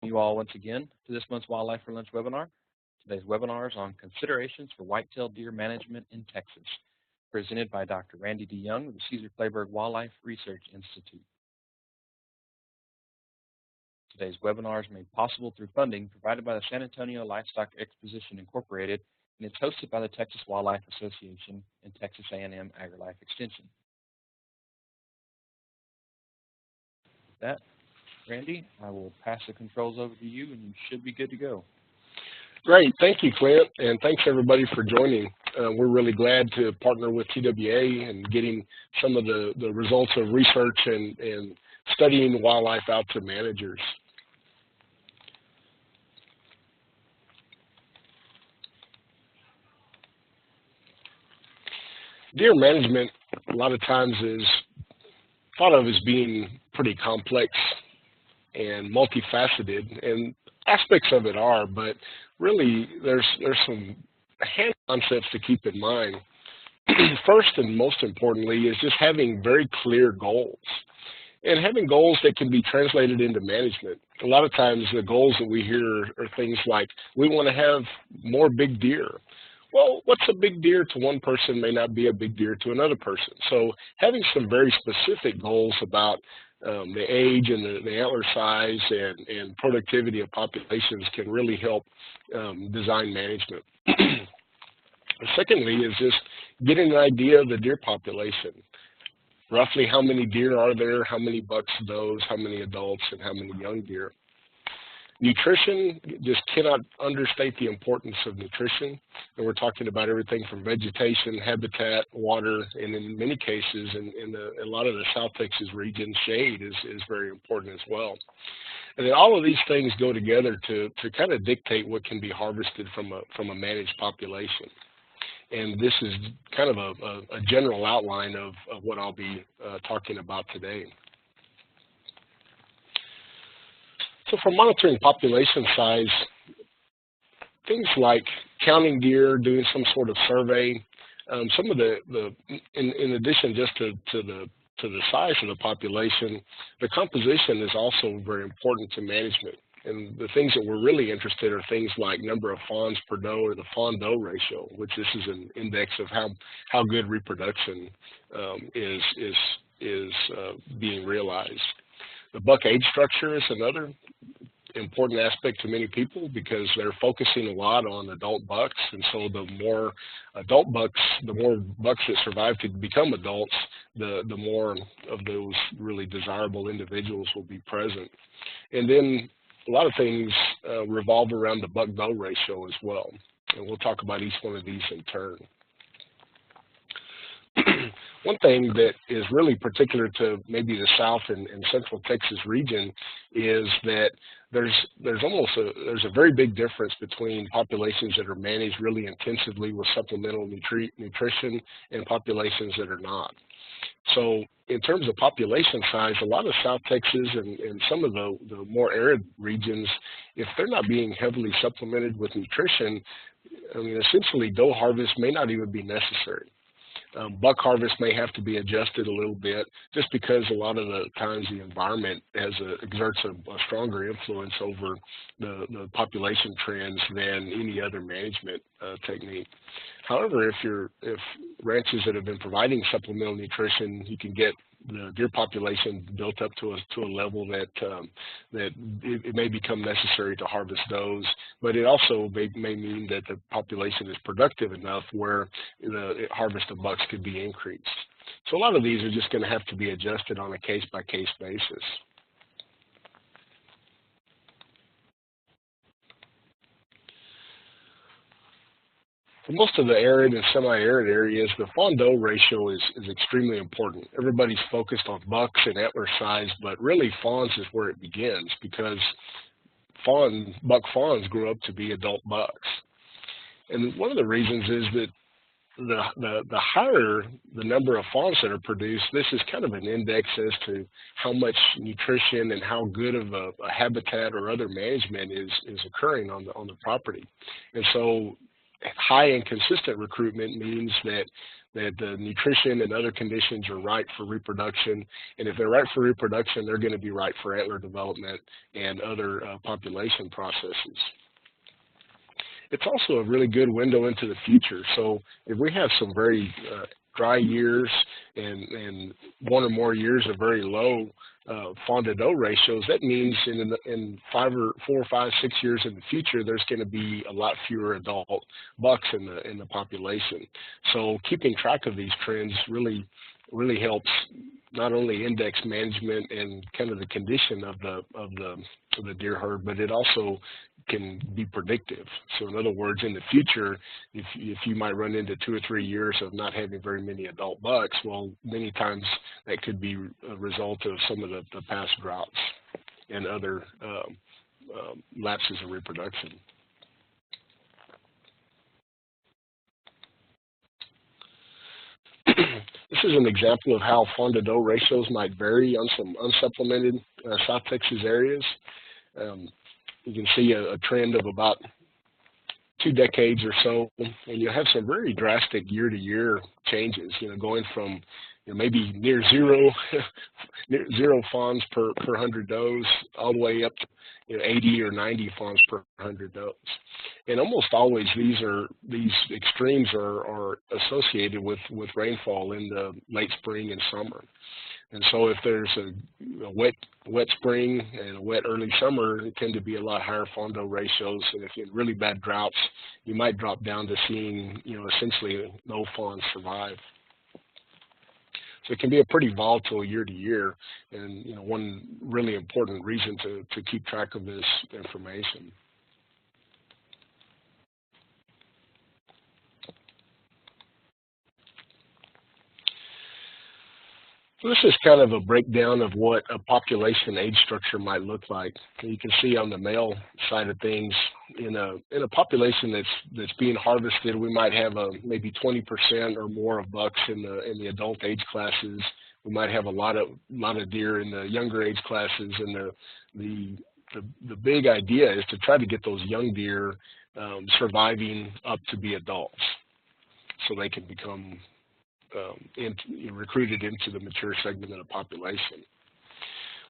you all once again to this month's Wildlife for Lunch webinar. Today's webinar is on considerations for white-tailed deer management in Texas, presented by Dr. Randy D. Young of the Caesar Kleberg Wildlife Research Institute. Today's webinar is made possible through funding provided by the San Antonio Livestock Exposition Incorporated, and it's hosted by the Texas Wildlife Association and Texas A&M AgriLife Extension. With that, Randy, I will pass the controls over to you, and you should be good to go. Great. Thank you, Clint, and thanks everybody for joining. We're really glad to partner with TWA and getting some of the results of research and studying wildlife out to managers. Deer management a lot of times is thought of as being pretty complex and multifaceted, and aspects of it are, but really there's some hand concepts to keep in mind. First and most importantly is just having very clear goals, and having goals that can be translated into management. A lot of times the goals that we hear are things like, we want to have more big deer. Well, what's a big deer to one person may not be a big deer to another person. So having some very specific goals about the age and the antler size and productivity of populations can really help design management. Secondly is just getting an idea of the deer population. Roughly how many deer are there, how many bucks, does, how many adults, and how many young deer. Nutrition, just cannot understate the importance of nutrition. And we're talking about everything from vegetation, habitat, water, and in many cases, in a lot of the South Texas region, shade is very important as well. And then all of these things go together to kind of dictate what can be harvested from a managed population. And this is kind of a general outline of what I'll be talking about today. So for monitoring population size, things like counting deer, doing some sort of survey, some of in addition just to the size of the population, the composition is also very important to management. And the things that we're really interested in are things like number of fawns per doe, or the Fawn-Doe ratio, which this is an index of how good reproduction is being realized. The buck age structure is another important aspect to many people because they're focusing a lot on adult bucks, and so the more adult bucks, the more bucks that survive to become adults, the more of those really desirable individuals will be present. And then a lot of things revolve around the buck-doe ratio as well, and we'll talk about each one of these in turn. One thing that is really particular to maybe the South and Central Texas region is that there's a very big difference between populations that are managed really intensively with supplemental nutrition and populations that are not. So in terms of population size, a lot of South Texas and some of the more arid regions, if they're not being heavily supplemented with nutrition, I mean, essentially doe harvest may not even be necessary. Buck harvest may have to be adjusted a little bit just because a lot of the times the environment exerts a stronger influence over the population trends than any other management technique. However, if ranches that have been providing supplemental nutrition, you can get the deer population built up to a level that it may become necessary to harvest does, but it also may mean that the population is productive enough where the harvest of bucks could be increased. So a lot of these are just going to have to be adjusted on a case-by-case basis. For most of the arid and semi-arid areas, the Fawn-Doe ratio is extremely important. Everybody's focused on bucks and antler size, but really fawns is where it begins because buck fawns grew up to be adult bucks. And one of the reasons is that the higher the number of fawns that are produced, this is kind of an index as to how much nutrition and how good of a habitat or other management is occurring on the property. And so high and consistent recruitment means that the nutrition and other conditions are right for reproduction, and if they're right for reproduction, they're going to be right for antler development and other population processes. It's also a really good window into the future. So if we have some very dry years and one or more years of very low fawn to doe ratios, that means in 4 or 5, 6 years in the future, there's going to be a lot fewer adult bucks in the population. So keeping track of these trends really helps not only index management and kind of the condition of the deer herd, but it also can be predictive. So in other words, in the future, if you might run into 2 or 3 years of not having very many adult bucks, well, many times that could be a result of some of the past droughts and other lapses in reproduction. This is an example of how fawn to doe ratios might vary on some unsupplemented South Texas areas. You can see a trend of about 2 decades or so, and you have some very drastic year-to-year changes. Going from maybe near zero fawns per 100 does all the way up to 80 or 90 fawns per 100 does. And almost always these extremes are associated with rainfall in the late spring and summer. And so if there's a wet spring and a wet early summer, it tend to be a lot higher fawn doe ratios. And if you're in really bad droughts, you might drop down to seeing essentially no fawns survive. So it can be a pretty volatile year to year, and one really important reason to keep track of this information. So this is kind of a breakdown of what a population age structure might look like. And you can see on the male side of things, in a population that's being harvested, we might have maybe 20% or more of bucks in the adult age classes. We might have a lot of deer in the younger age classes, and the big idea is to try to get those young deer surviving up to be adults, so they can become recruited into the mature segment of the population.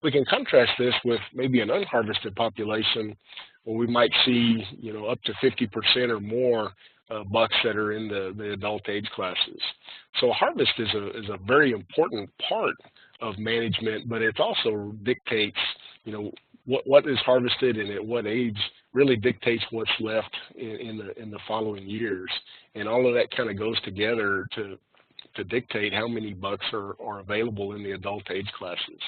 We can contrast this with maybe an unharvested population where we might see up to 50% or more bucks that are in the adult age classes. So harvest is a very important part of management, but it also dictates what is harvested and at what age really dictates what's left in the following years, and all of that kind of goes together to dictate how many bucks are available in the adult age classes.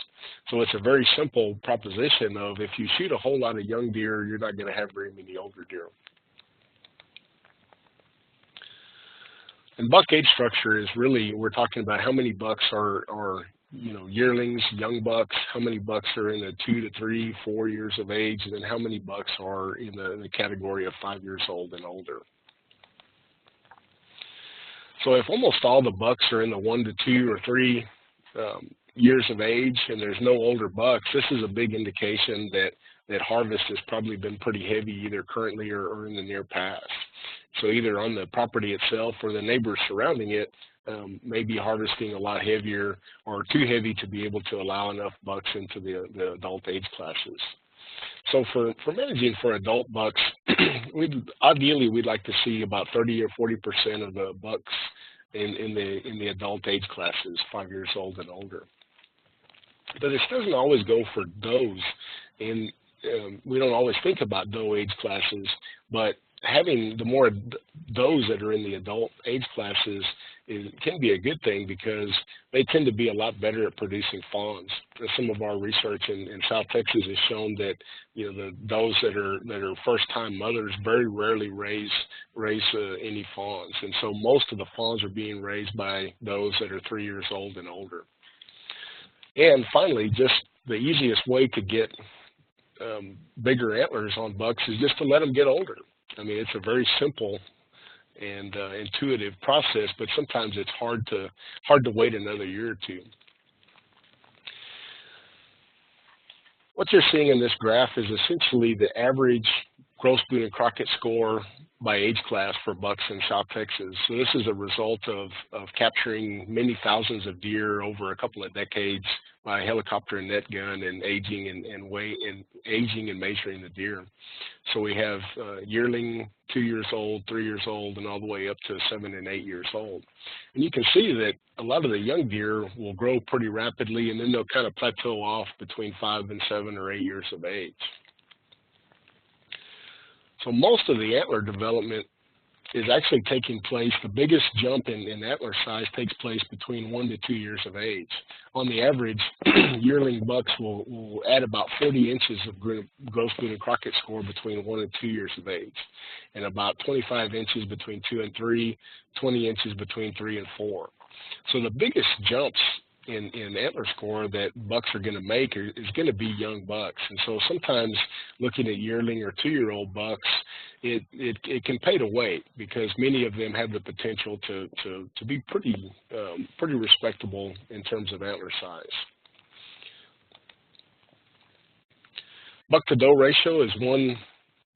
So it's a very simple proposition of if you shoot a whole lot of young deer, you're not going to have very many older deer. And buck age structure is really, we're talking about how many bucks are yearlings, young bucks, how many bucks are in the 2 to 3, 4 years of age, and then how many bucks are in the category of 5 years old and older. So if almost all the bucks are in the 1 to 2 or 3 years of age and there's no older bucks, this is a big indication that harvest has probably been pretty heavy either currently or in the near past. So either on the property itself or the neighbors surrounding it may be harvesting a lot heavier or too heavy to be able to allow enough bucks into the adult age classes. So for managing for adult bucks, ideally we'd like to see about 30 or 40% of the bucks in the adult age classes, 5 years old and older. But this doesn't always go for does, and we don't always think about doe age classes, but having the more does that are in the adult age classes can be a good thing because they tend to be a lot better at producing fawns. Some of our research in South Texas has shown that the does that are first-time mothers very rarely raise any fawns, and so most of the fawns are being raised by does that are 3 years old and older. And finally, just the easiest way to get bigger antlers on bucks is just to let them get older. I mean, it's a very simple and intuitive process, but sometimes it's hard to wait another year or two. What you're seeing in this graph is essentially the average gross Boone and Crockett score by age class for bucks in South Texas. So this is a result of capturing many thousands of deer over a couple of decades by helicopter and net gun and aging and measuring the deer. So we have yearling, 2 years old, 3 years old, and all the way up to 7 and 8 years old. And you can see that a lot of the young deer will grow pretty rapidly, and then they'll kind of plateau off between 5 and 7 or 8 years of age. So most of the antler development is actually taking place, the biggest jump in antler size takes place between 1 to 2 years of age. On the average, yearling bucks will add about 40 inches of gross Boone and Crockett score between 1 and 2 years of age, and about 25 inches between 2 and 3, 20 inches between 3 and 4. So the biggest jumps in antler score that bucks are going to make is going to be young bucks. And so sometimes looking at yearling or 2-year-old bucks, it can pay to wait, because many of them have the potential to be pretty respectable in terms of antler size. Buck to doe ratio is one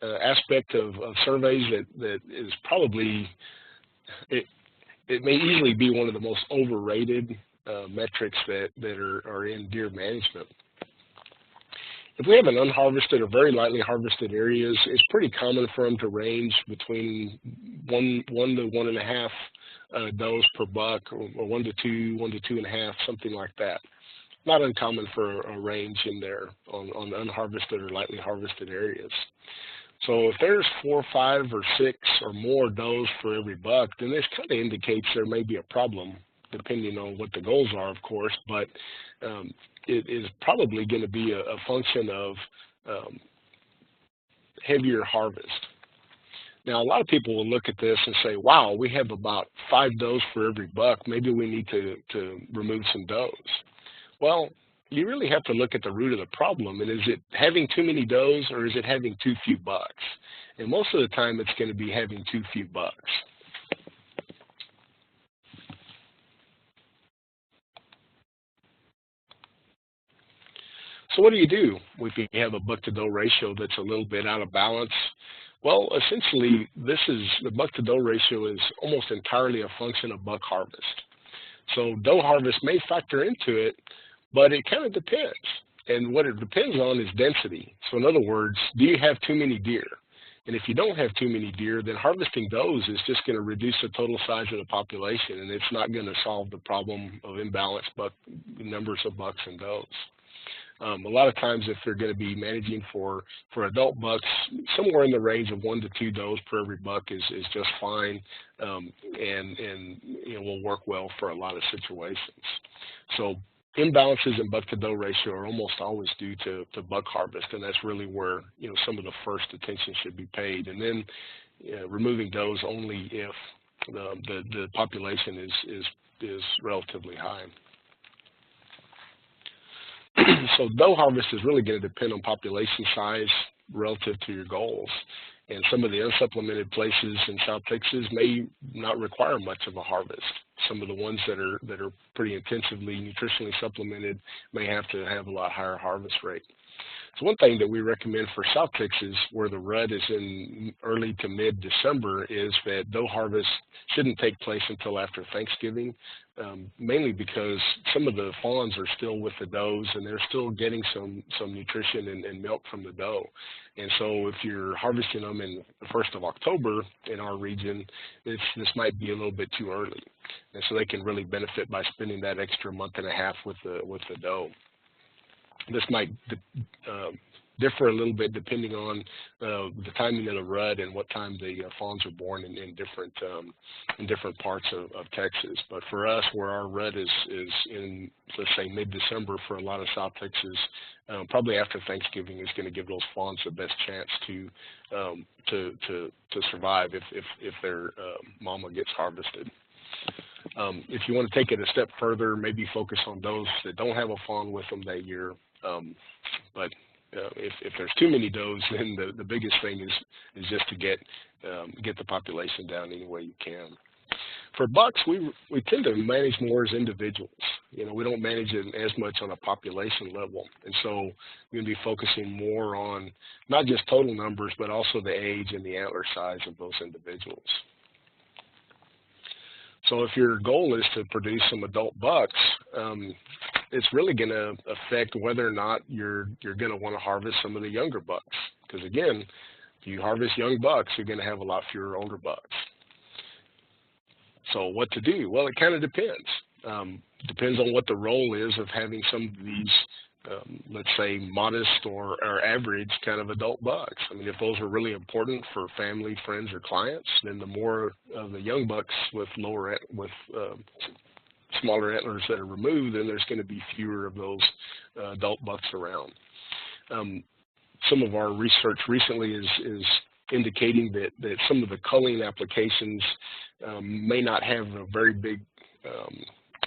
aspect of surveys that is probably, it may easily be one of the most overrated metrics that are in deer management. If we have an unharvested or very lightly harvested areas, it's pretty common for them to range between 1 to 1.5 does per buck, or 1 to 2, 1 to 2.5, something like that. Not uncommon for a range in there on unharvested or lightly harvested areas. So if there's 4, 5, or 6 or more does for every buck, then this kind of indicates there may be a problem, depending on what the goals are, of course, but it is probably going to be a function of heavier harvest. Now, a lot of people will look at this and say, wow, we have about 5 does for every buck. Maybe we need to remove some does. Well, you really have to look at the root of the problem, and is it having too many does, or is it having too few bucks? And most of the time, it's going to be having too few bucks. So what do you do if you have a buck to doe ratio that's a little bit out of balance? Well, essentially, the buck to doe ratio is almost entirely a function of buck harvest. So doe harvest may factor into it, but it kind of depends. And what it depends on is density. So in other words, do you have too many deer? And if you don't have too many deer, then harvesting does is just going to reduce the total size of the population, and it's not going to solve the problem of imbalanced numbers of bucks and does. A lot of times, if they're going to be managing for adult bucks, somewhere in the range of 1 to 2 does per every buck is just fine, and will work well for a lot of situations. So imbalances in buck to doe ratio are almost always due to buck harvest, and that's really where some of the first attention should be paid. And then removing does only if the population is relatively high. So doe harvest is really going to depend on population size relative to your goals. And some of the unsupplemented places in South Texas may not require much of a harvest. Some of the ones that are pretty intensively nutritionally supplemented may have to have a lot higher harvest rate. So one thing that we recommend for South Texas, where the rut is in early to mid-December, is that doe harvest shouldn't take place until after Thanksgiving, mainly because some of the fawns are still with the does, and they're still getting some nutrition and milk from the doe. And so if you're harvesting them in the 1st of October in our region, this might be a little bit too early. And so they can really benefit by spending that extra month and a half with the doe. This might differ a little bit depending on the timing of the rut and what time the fawns are born in different parts of Texas. But for us, where our rut is in, let's say, mid-December for a lot of South Texas, probably after Thanksgiving is going to give those fawns the best chance to survive if their mama gets harvested. If you want to take it a step further, maybe focus on those that don't have a fawn with them that year. But if there's too many does, then the biggest thing is just to get the population down any way you can. For bucks, we tend to manage more as individuals. we don't manage it as much on a population level. And so we're going to be focusing more on not just total numbers, but also the age and the antler size of those individuals. So if your goal is to produce some adult bucks, it's really going to affect whether or not you're going to want to harvest some of the younger bucks. Because again, if you harvest young bucks, you're going to have a lot fewer older bucks. So what to do? Well, it kind of depends. Depends on what the role is of having some of these, let's say, modest or average kind of adult bucks. I mean, if those are really important for family, friends, or clients, then the more of the young bucks with smaller antlers that are removed, then there's going to be fewer of those adult bucks around. Some of our research recently is indicating that some of the culling applications may not have a very big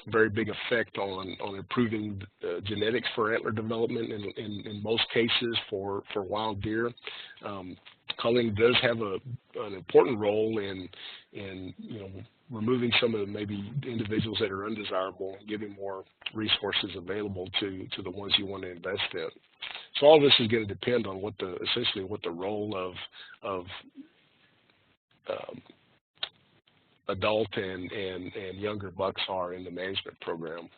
effect on improving genetics for antler development in most cases for wild deer. Culling does have an important role in removing some of the maybe individuals that are undesirable, giving more resources available to the ones you want to invest in. So all this is going to depend on essentially what the role of adult and younger bucks are in the management program.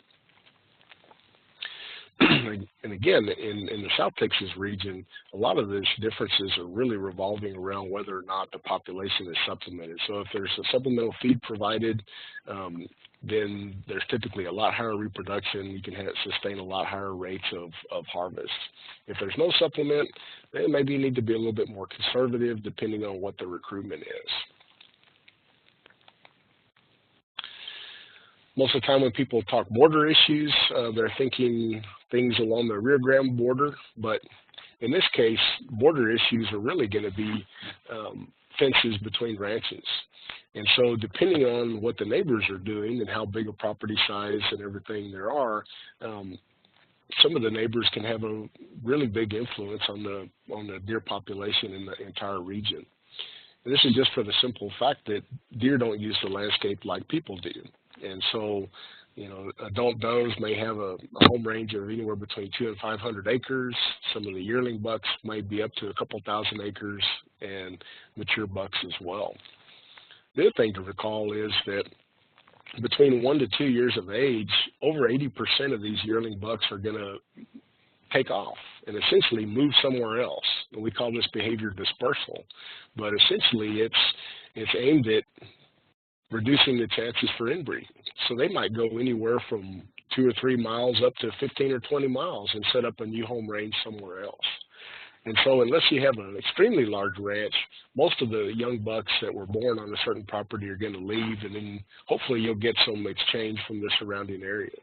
And again, in the South Texas region, a lot of these differences are really revolving around whether or not the population is supplemented. So if there's a supplemental feed provided, then there's typically a lot higher reproduction. You can sustain a lot higher rates of harvest. If there's no supplement, then maybe you need to be a little bit more conservative depending on what the recruitment is. Most of the time when people talk border issues, they're thinking things along the rear ground border, but in this case, border issues are really going to be fences between ranches. And so depending on what the neighbors are doing and how big a property size and everything there are, some of the neighbors can have a really big influence on the deer population in the entire region. And this is just for the simple fact that deer don't use the landscape like people do. And so, adult does may have a home range of anywhere between 200 and 500 acres. Some of the yearling bucks might be up to a couple thousand acres, and mature bucks as well. The other thing to recall is that between 1 to 2 years of age, over 80% of these yearling bucks are going to take off and essentially move somewhere else. And we call this behavior dispersal. But essentially, it's aimed at reducing the chances for inbreeding. So they might go anywhere from 2 or 3 miles up to 15 or 20 miles and set up a new home range somewhere else. And so unless you have an extremely large ranch, most of the young bucks that were born on a certain property are going to leave, and then hopefully you'll get some exchange from the surrounding areas.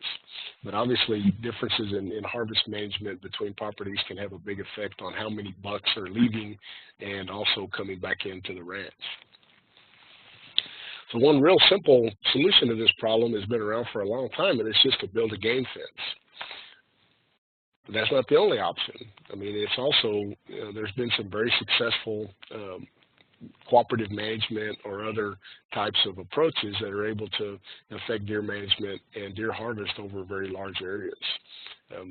But obviously differences in harvest management between properties can have a big effect on how many bucks are leaving and also coming back into the ranch. So one real simple solution to this problem has been around for a long time, and it's just to build a game fence. But that's not the only option. I mean, it's also, there's been some very successful cooperative management or other types of approaches that are able to affect deer management and deer harvest over very large areas.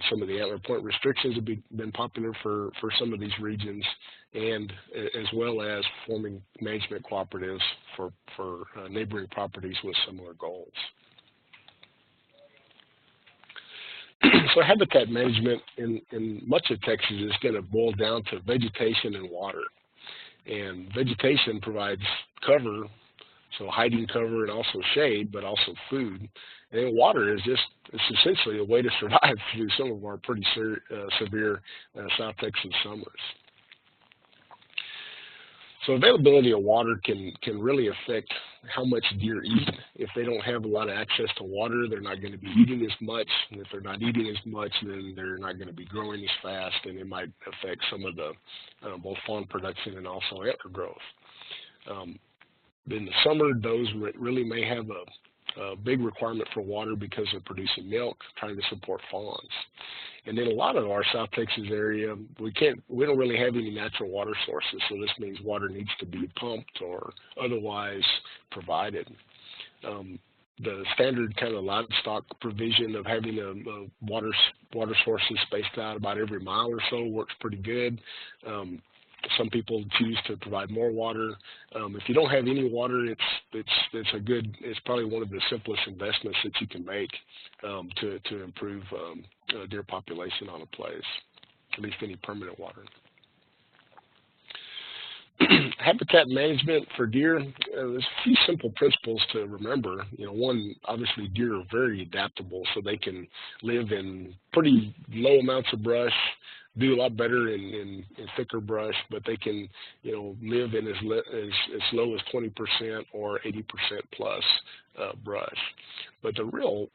Some of the antler point restrictions have been popular for some of these regions, and as well as forming management cooperatives for neighboring properties with similar goals. So habitat management in much of Texas is going to boil down to vegetation and water. And vegetation provides cover, so hiding cover and also shade, but also food. And water is it's essentially a way to survive through some of our pretty severe South Texas summers. So availability of water can really affect how much deer eat. If they don't have a lot of access to water, they're not going to be eating as much. And if they're not eating as much, then they're not going to be growing as fast, and it might affect some of the both fawn production and also antler growth. In the summer, does really may have a big requirement for water because they're producing milk, trying to support fawns. And in a lot of our South Texas area, we don't really have any natural water sources, so this means water needs to be pumped or otherwise provided. standard kind of livestock provision of having a water sources spaced out about every mile or so works pretty good. Some people choose to provide more water. If you don't have any water, it's probably one of the simplest investments that you can make to improve deer population on a place, at least any permanent water. Habitat management for deer, there's a few simple principles to remember. One, obviously deer are very adaptable, so they can live in pretty low amounts of brush, do a lot better in thicker brush, but they can, live in as low as 20% or 80% plus brush. But the real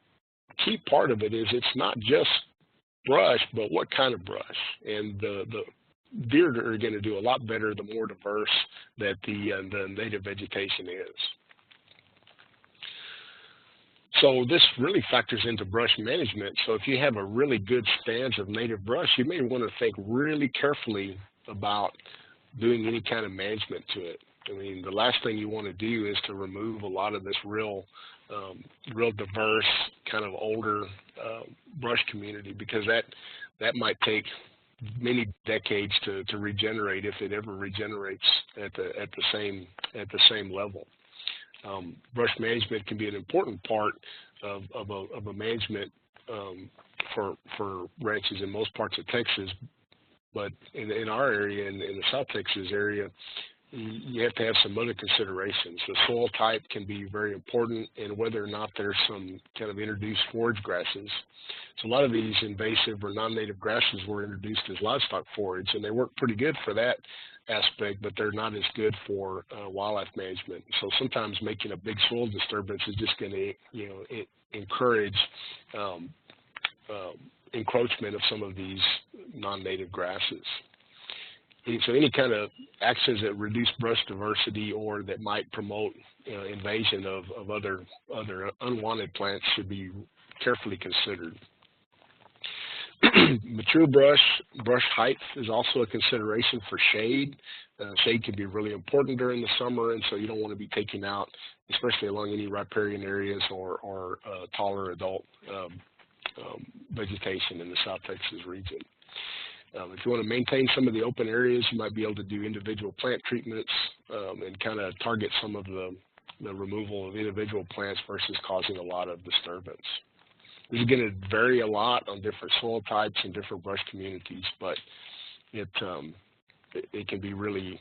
key part of it is it's not just brush, but what kind of brush. And the deer are going to do a lot better the more diverse that the native vegetation is. So this really factors into brush management. So if you have a really good stands of native brush, you may want to think really carefully about doing any kind of management to it. I mean, the last thing you want to do is to remove a lot of this real diverse, kind of older brush community, because that might take many decades to regenerate, if it ever regenerates at the same level. Brush management can be an important part of a management for ranches in most parts of Texas, but in our area, in the South Texas area, you have to have some other considerations. The soil type can be very important, and whether or not there's some kind of introduced forage grasses. So a lot of these invasive or non-native grasses were introduced as livestock forage, and they work pretty good for that aspect, but they're not as good for wildlife management. So sometimes making a big soil disturbance is just going to, encourage encroachment of some of these non-native grasses. So any kind of actions that reduce brush diversity or that might promote invasion of other unwanted plants should be carefully considered. Mature brush height is also a consideration for shade. Shade can be really important during the summer, and so you don't want to be taking out, especially along any riparian areas or taller adult vegetation in the South Texas region. If you want to maintain some of the open areas, you might be able to do individual plant treatments and kind of target some of the removal of individual plants versus causing a lot of disturbance. This is going to vary a lot on different soil types and different brush communities, but it can be really,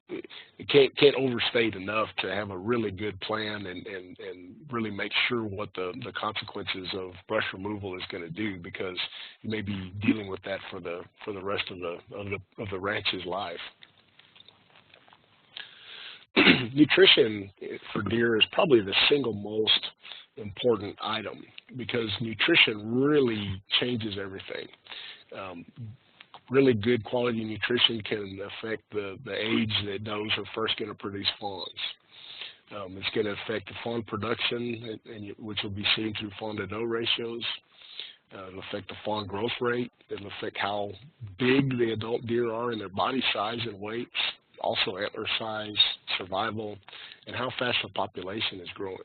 it can't overstate enough to have a really good plan and really make sure what the consequences of brush removal is going to do, because you may be dealing with that for the rest of the ranch's life. Nutrition for deer is probably the single most important item, because nutrition really changes everything. Really good quality nutrition can affect the age that does are first going to produce fawns. It's going to affect the fawn production, which will be seen through fawn to doe ratios. It'll affect the fawn growth rate. It'll affect how big the adult deer are in their body size and weights, also antler size, survival, and how fast the population is growing.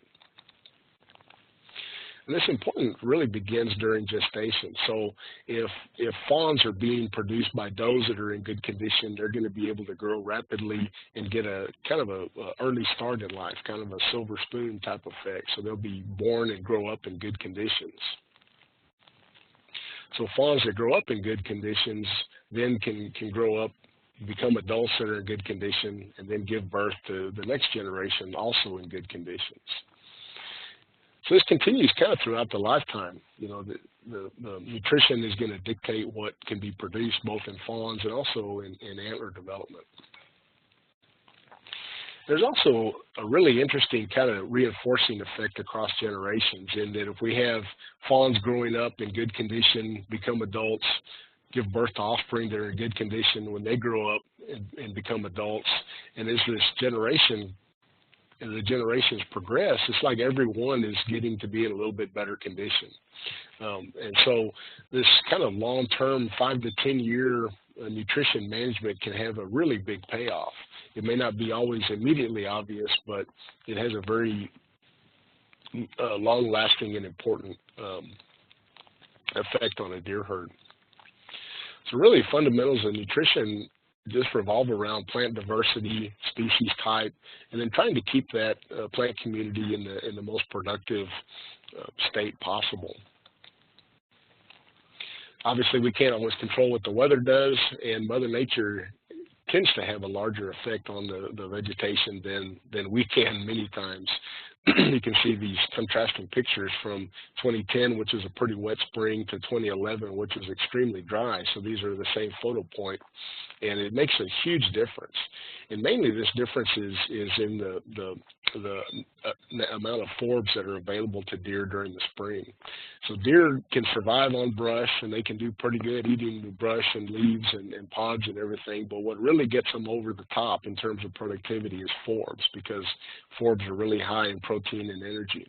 And this important really begins during gestation. So if fawns are being produced by does that are in good condition, they're going to be able to grow rapidly and get a kind of a early start in life, kind of a silver spoon type effect. So they'll be born and grow up in good conditions. So fawns that grow up in good conditions then can grow up, become adults that are in good condition, and then give birth to the next generation also in good conditions. So this continues kind of throughout the lifetime. The nutrition is going to dictate what can be produced both in fawns and also in antler development. There's also a really interesting kind of reinforcing effect across generations, in that if we have fawns growing up in good condition, become adults, give birth to offspring that are in good condition, when they grow up and become adults, and as this generation as the generations progress, it's like everyone is getting to be in a little bit better condition. And so this kind of long-term 5 to 10 year nutrition management can have a really big payoff. It may not be always immediately obvious, but it has a very long-lasting and important effect on a deer herd. So really, fundamentals of nutrition just revolve around plant diversity, species type, and then trying to keep that plant community in the most productive state possible. Obviously, we can't always control what the weather does, and Mother Nature tends to have a larger effect on the vegetation than we can many times. You can see these contrasting pictures from 2010, which was a pretty wet spring, to 2011, which was extremely dry. So these are the same photo point, and it makes a huge difference. And mainly this difference is in the amount of forbs that are available to deer during the spring. So deer can survive on brush, and they can do pretty good eating the brush and leaves and pods and everything, but what really gets them over the top in terms of productivity is forbs, because forbs are really high in protein and energy.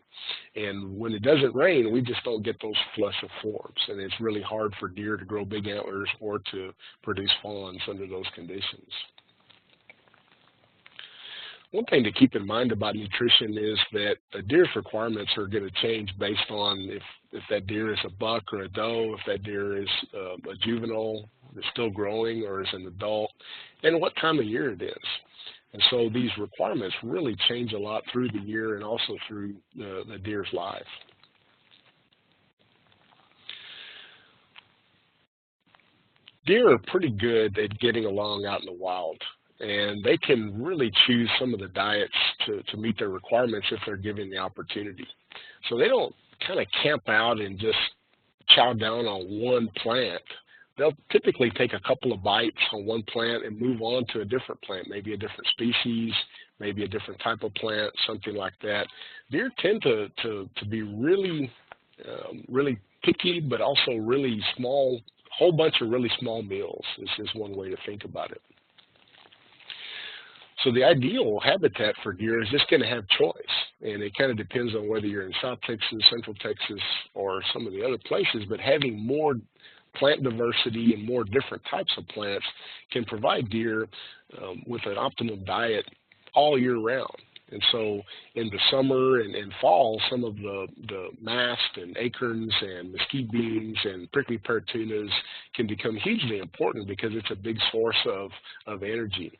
And when it doesn't rain, we just don't get those flush of forbs, and it's really hard for deer to grow big antlers or to produce fawns under those conditions. One thing to keep in mind about nutrition is that a deer's requirements are going to change based on if that deer is a buck or a doe, if that deer is a juvenile that's still growing or is an adult, and what time of year it is. And so these requirements really change a lot through the year and also through the deer's life. Deer are pretty good at getting along out in the wild, and they can really choose some of the diets to meet their requirements if they're given the opportunity. So they don't kind of camp out and just chow down on one plant. They'll typically take a couple of bites on one plant and move on to a different plant, maybe a different species, maybe a different type of plant, something like that. Deer tend to be really picky, but also really small, whole bunch of really small meals is one way to think about it. So the ideal habitat for deer is just going to have choice, and it kind of depends on whether you're in South Texas, Central Texas, or some of the other places, but having more plant diversity and more different types of plants can provide deer with an optimum diet all year round. And so in the summer and fall, some of the mast and acorns and mesquite beans and prickly pear tunas can become hugely important because it's a big source of energy.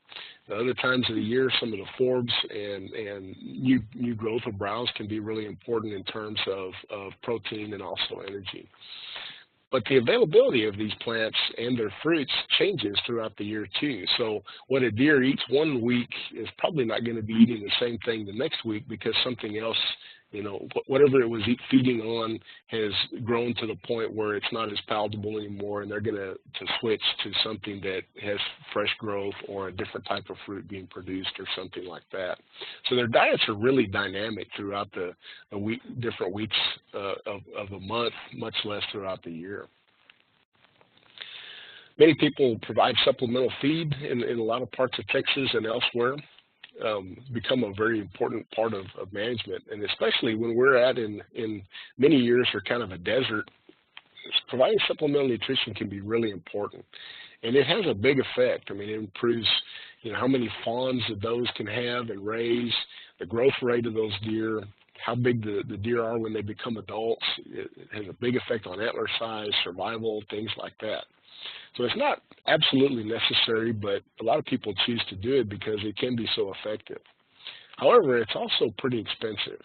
The other times of the year, some of the forbs and new growth of browse can be really important in terms of protein and also energy. But the availability of these plants and their fruits changes throughout the year too. So what a deer eats one week is probably not going to be eating the same thing the next week because something else, whatever it was feeding on has grown to the point where it's not as palatable anymore, and they're going to switch to something that has fresh growth or a different type of fruit being produced or something like that. So their diets are really dynamic throughout the different weeks of a month, much less throughout the year. Many people provide supplemental feed in a lot of parts of Texas and elsewhere. Become a very important part of management, and especially when we're in many years are kind of a desert, providing supplemental nutrition can be really important, and it has a big effect. I mean, it improves how many fawns the does can have and raise, the growth rate of those deer, how big the deer are when they become adults. It has a big effect on antler size, survival, things like that. So it's not absolutely necessary, but a lot of people choose to do it because it can be so effective. However, it's also pretty expensive.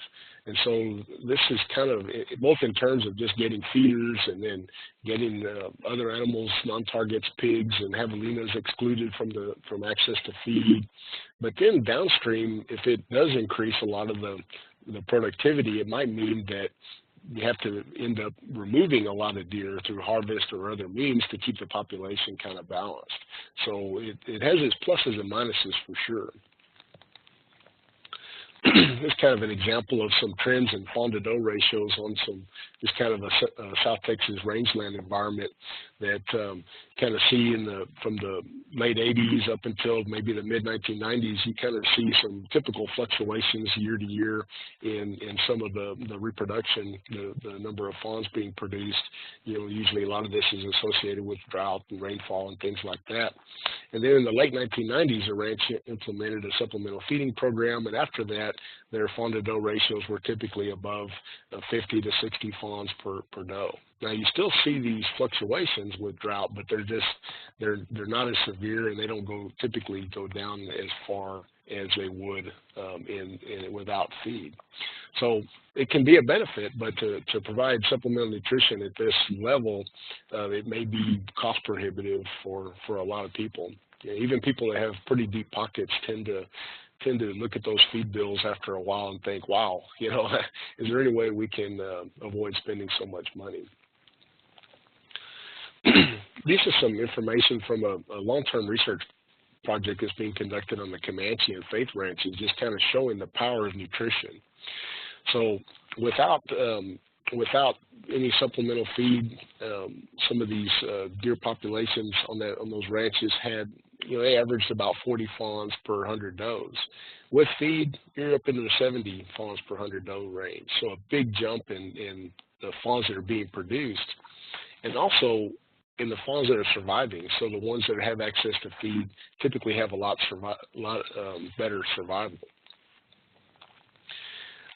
And so this is kind of, both in terms of just getting feeders and then getting other animals, non-targets, pigs, and javelinas excluded from access to feed. But then downstream, if it does increase a lot of the productivity, it might mean that you have to end up removing a lot of deer through harvest or other means to keep the population kind of balanced. So it has its pluses and minuses for sure. This is kind of an example of some trends in fawn to doe ratios on just kind of a South Texas rangeland environment. that kind of see from the late 80s up until maybe the mid 1990s, you kind of see some typical fluctuations year to year in some of the reproduction, the number of fawns being produced. Usually a lot of this is associated with drought and rainfall and things like that. And then in the late 1990s, a ranch implemented a supplemental feeding program, and after that, their fawn to doe ratios were typically above 50 to 60 fawns per doe. Now you still see these fluctuations with drought, but they're not as severe, and they don't typically go down as far as they would without feed. So it can be a benefit, but to provide supplemental nutrition at this level, it may be cost prohibitive for a lot of people. Even people that have pretty deep pockets tend to look at those feed bills after a while and think, wow, is there any way we can avoid spending so much money? This is some information from a long-term research project that's being conducted on the Comanche and Faith ranches, just kind of showing the power of nutrition. So without any supplemental feed, some of these deer populations on those ranches had, they averaged about 40 fawns per 100 does. With feed, you're up into the 70 fawns per 100 doe range. So a big jump in the fawns that are being produced, and also in the fawns that are surviving. So the ones that have access to feed typically have a lot better survival.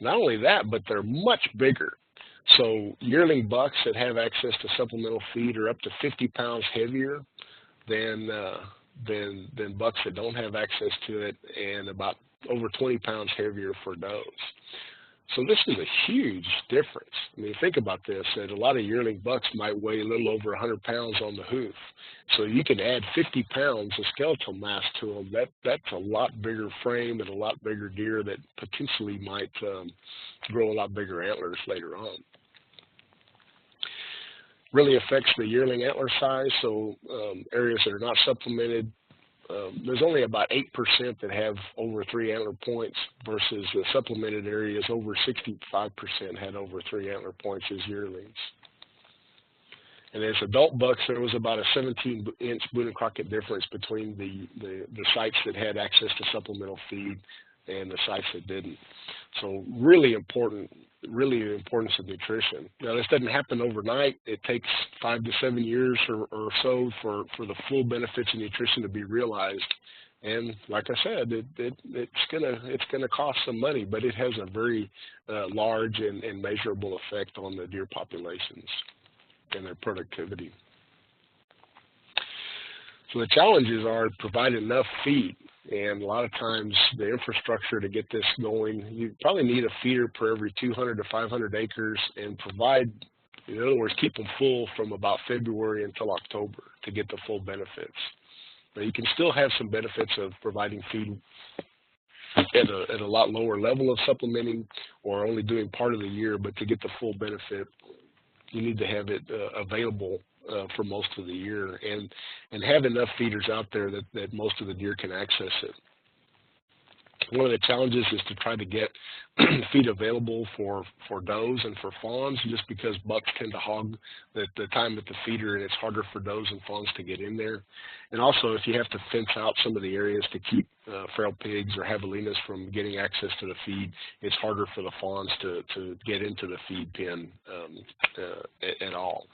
Not only that, but they're much bigger. So yearling bucks that have access to supplemental feed are up to 50 pounds heavier than bucks that don't have access to it, and about over 20 pounds heavier for does. So this is a huge difference. I mean, think about this, that a lot of yearling bucks might weigh a little over 100 pounds on the hoof. So you can add 50 pounds of skeletal mass to them. That's a lot bigger frame and a lot bigger deer that potentially might grow a lot bigger antlers later on. Really affects the yearling antler size, so areas that are not supplemented, there's only about 8% that have over 3 antler points versus the supplemented areas. Over 65% had over 3 antler points as yearlings. And as adult bucks, there was about a 17-inch Boone and Crockett difference between the sites that had access to supplemental feed and the sites that didn't. So really important, really the importance of nutrition. Now this doesn't happen overnight. It takes 5 to 7 years or so for the full benefits of nutrition to be realized. And like I said, it's gonna cost some money, but it has a very large and measurable effect on the deer populations and their productivity. So the challenges are to provide enough feed. And a lot of times the infrastructure to get this going, you probably need a feeder per every 200 to 500 acres and provide, in other words, keep them full from about February until October to get the full benefits. Now you can still have some benefits of providing feed at a lot lower level of supplementing or only doing part of the year, but to get the full benefit, you need to have it available for most of the year and have enough feeders out there that most of the deer can access it. One of the challenges is to try to get feed available for does and for fawns, just because bucks tend to hog the time at the feeder, and it's harder for does and fawns to get in there. And also, if you have to fence out some of the areas to keep feral pigs or javelinas from getting access to the feed, it's harder for the fawns to get into the feed pen at all.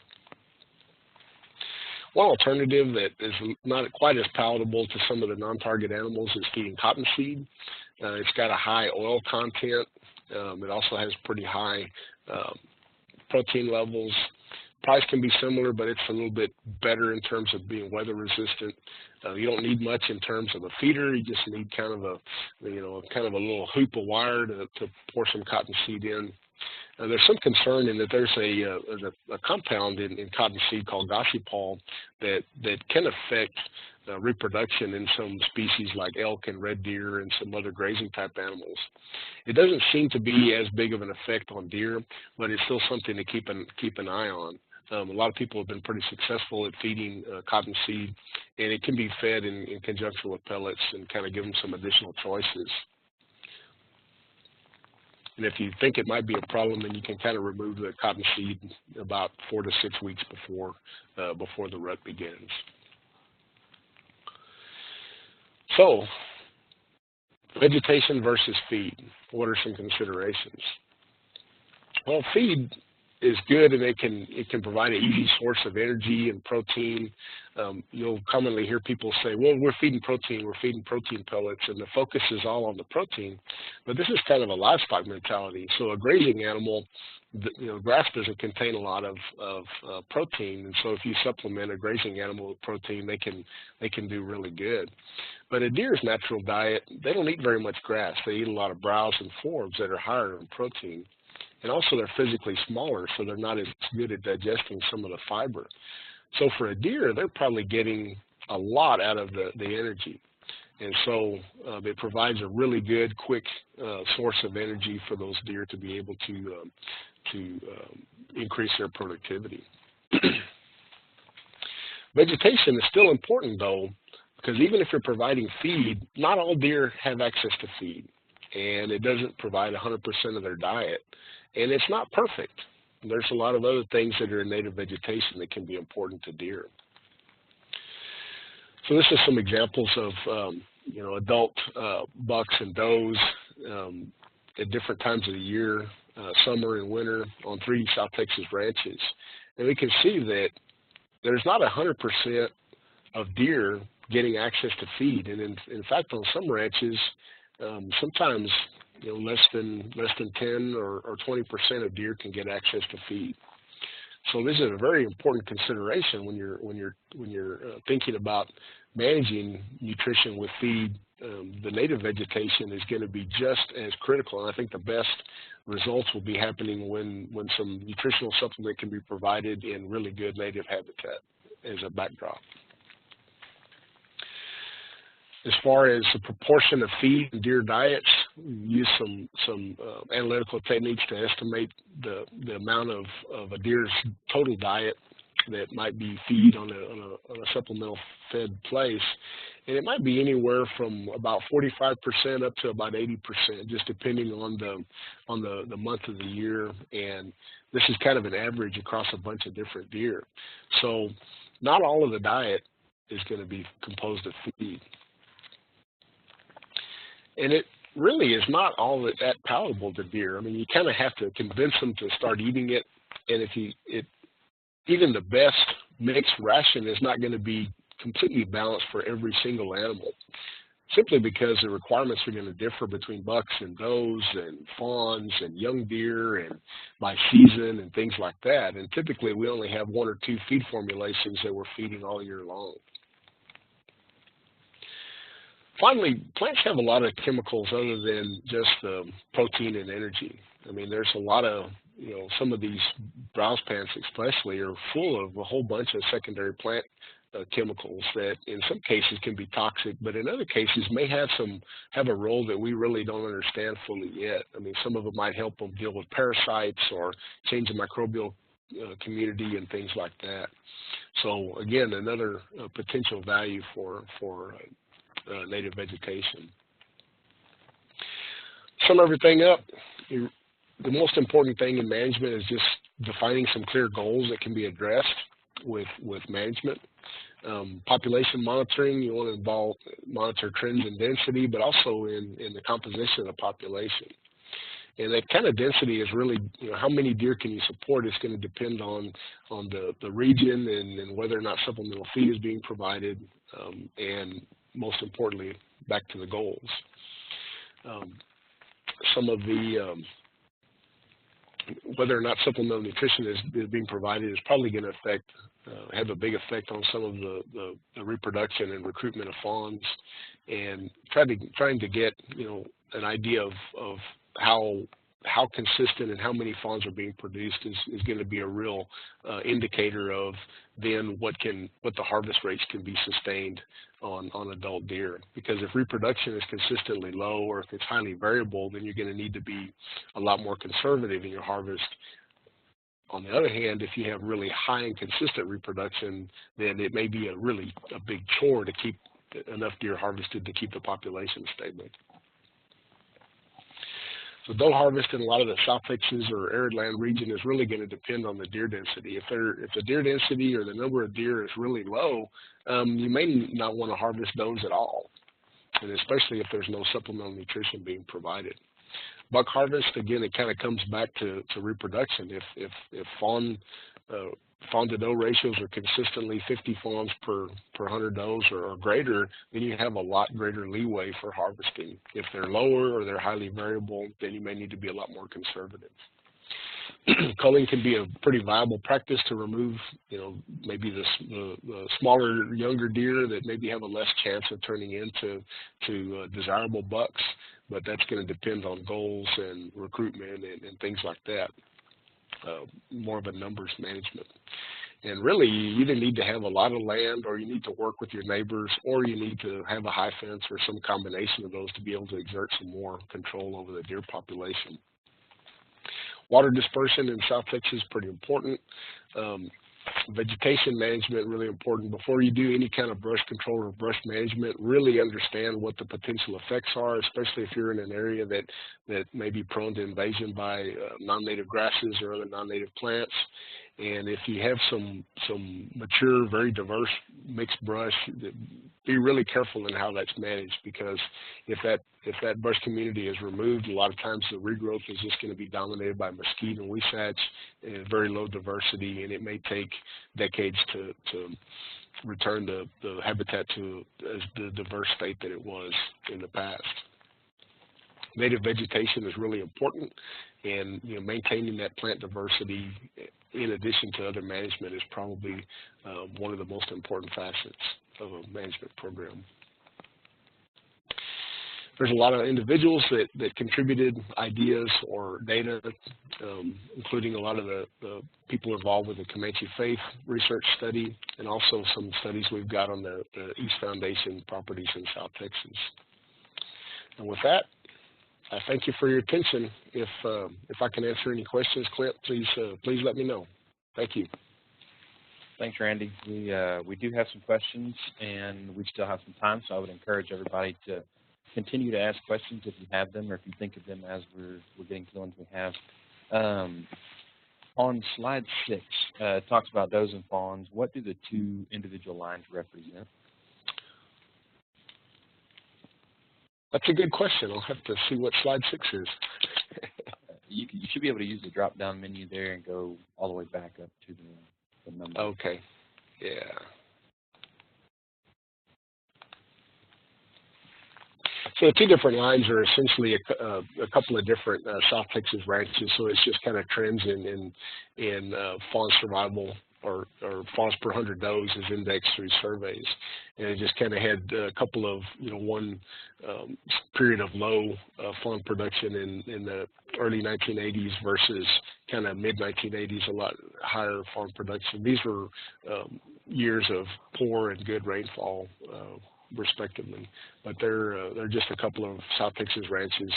One alternative that is not quite as palatable to some of the non-target animals is feeding cottonseed. It's got a high oil content. It also has pretty high protein levels. Price can be similar, but it's a little bit better in terms of being weather resistant. You don't need much in terms of a feeder. You just need kind of a little hoop of wire to pour some cottonseed in. There's some concern in that there's a compound in cottonseed called gossypol that can affect reproduction in some species like elk and red deer and some other grazing type animals. It doesn't seem to be as big of an effect on deer, but it's still something to keep an eye on. A lot of people have been pretty successful at feeding cottonseed, and it can be fed in conjunction with pellets and kind of give them some additional choices. And if you think it might be a problem, then you can kind of remove the cotton seed about 4 to 6 weeks before the rut begins. So, vegetation versus feed. What are some considerations? Well, feed is good, and it can provide an easy source of energy and protein. You'll commonly hear people say, well, we're feeding protein pellets, and the focus is all on the protein. But this is kind of a livestock mentality. So a grazing animal, grass doesn't contain a lot of protein, and so if you supplement a grazing animal with protein, they can do really good. But a deer's natural diet, they don't eat very much grass. They eat a lot of browse and forbs that are higher in protein. And also they're physically smaller, so they're not as good at digesting some of the fiber. So for a deer, they're probably getting a lot out of the energy. And so it provides a really good, quick source of energy for those deer to be able to increase their productivity. Vegetation is still important, though, because even if you're providing feed, not all deer have access to feed, and it doesn't provide 100% of their diet. And it's not perfect. There's a lot of other things that are in native vegetation that can be important to deer. So this is some examples of adult bucks and does at different times of the year, summer and winter, on 3 South Texas ranches. And we can see that there's not 100% of deer getting access to feed. And in fact, on some ranches, sometimes less than 10 or 20% of deer can get access to feed. So this is a very important consideration when you're thinking about managing nutrition with feed. The native vegetation is going to be just as critical, and I think the best results will be happening when some nutritional supplement can be provided in really good native habitat as a backdrop. As far as the proportion of feed in deer diets, we use some analytical techniques to estimate the amount of a deer's total diet that might be feed on a supplemental fed place, and it might be anywhere from about 45% up to about 80%, just depending on the month of the year. And this is kind of an average across a bunch of different deer. So not all of the diet is going to be composed of feed. And it really is not all that palatable to deer. I mean, you kind of have to convince them to start eating it. And even the best mixed ration is not going to be completely balanced for every single animal, simply because the requirements are going to differ between bucks and does and fawns and young deer and by season and things like that. And typically we only have 1 or 2 feed formulations that we're feeding all year long. Finally, plants have a lot of chemicals other than just the protein and energy. I mean, there's a lot of, some of these browse plants especially are full of a whole bunch of secondary plant chemicals that in some cases can be toxic, but in other cases may have a role that we really don't understand fully yet. I mean, some of it might help them deal with parasites or change the microbial community and things like that. So again, another potential value for native vegetation. Sum everything up, the most important thing in management is just defining some clear goals that can be addressed with management. Population monitoring, you want to monitor trends in density, but also in the composition of the population. And that kind of density is really, how many deer can you support is going to depend on the region and whether or not supplemental feed is being provided, and most importantly, back to the goals. Some of the whether or not supplemental nutrition is being provided is probably going to have a big effect on some of the reproduction and recruitment of fawns, and trying to get an idea of how consistent and how many fawns are being produced is going to be a real indicator of then what the harvest rates can be sustained on adult deer. Because if reproduction is consistently low or if it's highly variable, then you're going to need to be a lot more conservative in your harvest. On the other hand, if you have really high and consistent reproduction, then it may be a big chore to keep enough deer harvested to keep the population stable. the doe harvest in a lot of the South Texas or arid land region is really going to depend on the deer density. If the deer density or the number of deer is really low, you may not want to harvest does at all, and especially if there's no supplemental nutrition being provided. Buck harvest, again, it kind of comes back to reproduction. If fawn to doe ratios are consistently 50 fawns per 100 does or greater, then you have a lot greater leeway for harvesting. If they're lower or they're highly variable, then you may need to be a lot more conservative. Culling can be a pretty viable practice to remove, maybe the smaller, younger deer that maybe have a less chance of turning into desirable bucks, but that's going to depend on goals and recruitment and things like that. More of a numbers management. And really, you either need to have a lot of land, or you need to work with your neighbors, or you need to have a high fence or some combination of those to be able to exert some more control over the deer population. Water dispersion in South Texas is pretty important. Vegetation management really important. Before you do any kind of brush control or brush management, really understand what the potential effects are, especially if you're in an area that may be prone to invasion by non-native grasses or other non-native plants. And if you have some mature, very diverse mixed brush, be really careful in how that's managed, because if that brush community is removed, a lot of times the regrowth is just going to be dominated by mesquite and huisache and very low diversity, and it may take decades to return the habitat to as the diverse state that it was in the past. Native vegetation is really important, and maintaining that plant diversity in addition to other management is probably one of the most important facets of a management program. There's a lot of individuals that contributed ideas or data, including a lot of the people involved with the Comanche Faith research study, and also some studies we've got on the East Foundation properties in South Texas. And with that, I thank you for your attention. If I can answer any questions, Clint, please let me know. Thank you. Thanks, Randy. We do have some questions, and we still have some time, so I would encourage everybody to continue to ask questions if you have them, or if you think of them as we're getting to the ones we have. On slide 6, it talks about does and fawns. What do the two individual lines represent? That's a good question. I'll have to see what slide 6 is. You should be able to use the drop-down menu there and go all the way back up to the number. Okay. Yeah. So the two different lines are essentially a couple of different South Texas ranches. So it's just kind of trends in fawn survival or fawns per 100 does is indexed through surveys, and it just kind of had a couple of one period of low fawn production in the early 1980s versus kind of mid 1980s, a lot higher fawn production. These were years of poor and good rainfall, respectively, but they're just a couple of South Texas ranches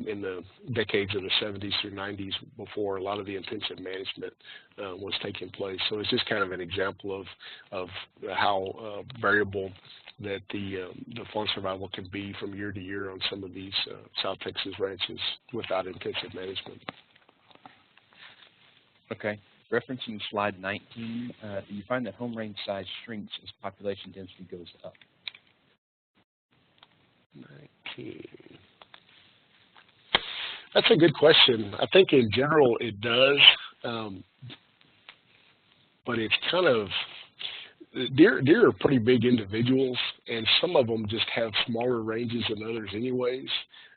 in the decades of the 70s through 90s before a lot of the intensive management was taking place. So it's just kind of an example of how variable that the fawn survival can be from year to year on some of these South Texas ranches without intensive management. Okay. Referencing slide 19, do you find that home range size shrinks as population density goes up? 19. That's a good question. I think in general it does, but it's kind of, deer are pretty big individuals, and some of them just have smaller ranges than others anyways.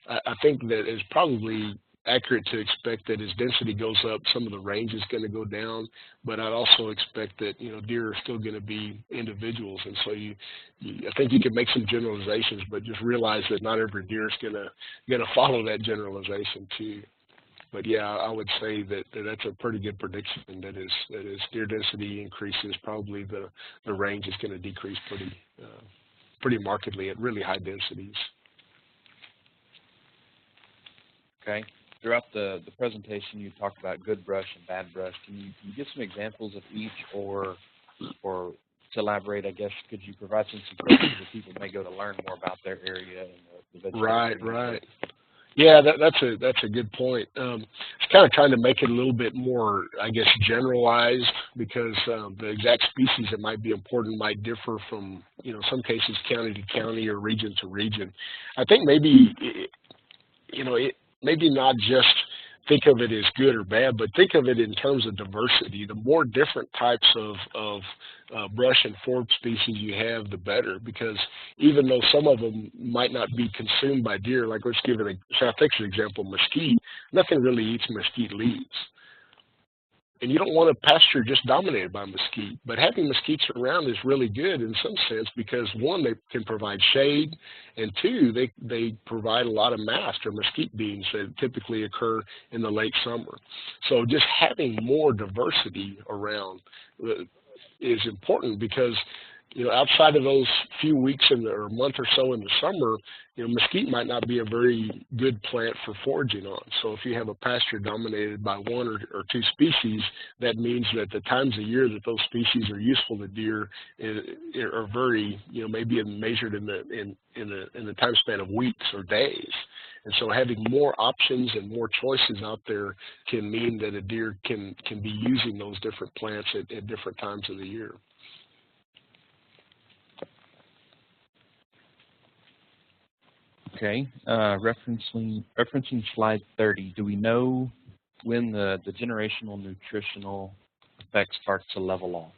I think that it's probably accurate to expect that as density goes up, some of the range is going to go down, but I'd also expect that deer are still going to be individuals, and so I think you can make some generalizations, but just realize that not every deer is going to follow that generalization too. But yeah, I would say that that's a pretty good prediction. That is deer density increases, probably the range is going to decrease pretty markedly at really high densities. Okay. Throughout the presentation, you talked about good brush and bad brush. Can you give some examples of each, or to elaborate, I guess, could you provide some suggestions that people may go to learn more about their area and the vegetation? Right. Yeah, that's a good point. It's kind of trying to make it a little bit more, I guess, generalized because the exact species that might be important might differ from, some cases county to county or region to region. I think maybe, it maybe not just think of it as good or bad, but think of it in terms of diversity. The more different types of brush and forb species you have, the better, because even though some of them might not be consumed by deer, like let's give it a South Texas example, mesquite, nothing really eats mesquite leaves. And you don't want a pasture just dominated by mesquite. But having mesquites around is really good in some sense because one, they can provide shade, and two, they provide a lot of mast or mesquite beans that typically occur in the late summer. So just having more diversity around is important because outside of those few weeks or a month or so in the summer, mesquite might not be a very good plant for foraging on. So if you have a pasture dominated by one or two species, that means that the times of year that those species are useful to deer are very, maybe measured in the time span of weeks or days. And so having more options and more choices out there can mean that a deer can be using those different plants at different times of the year. Okay, referencing slide 30, do we know when the generational nutritional effects start to level off?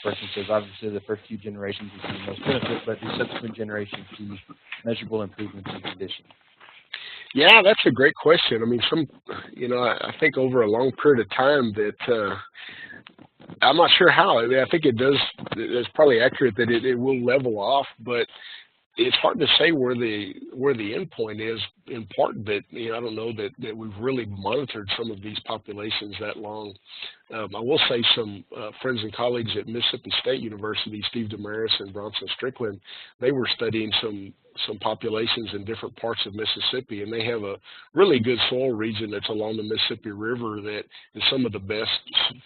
The person says obviously the first few generations is the most benefit, but the subsequent generations see measurable improvements in condition. Yeah, that's a great question. I mean, I think over a long period of time that I'm not sure how. I mean, I think it's probably accurate that it will level off, but it's hard to say where the end point is, in part that I don't know that we've really monitored some of these populations that long. I will say some friends and colleagues at Mississippi State University, Steve Damaris and Bronson Strickland, they were studying some populations in different parts of Mississippi, and they have a really good soil region that's along the Mississippi River that is some of the best,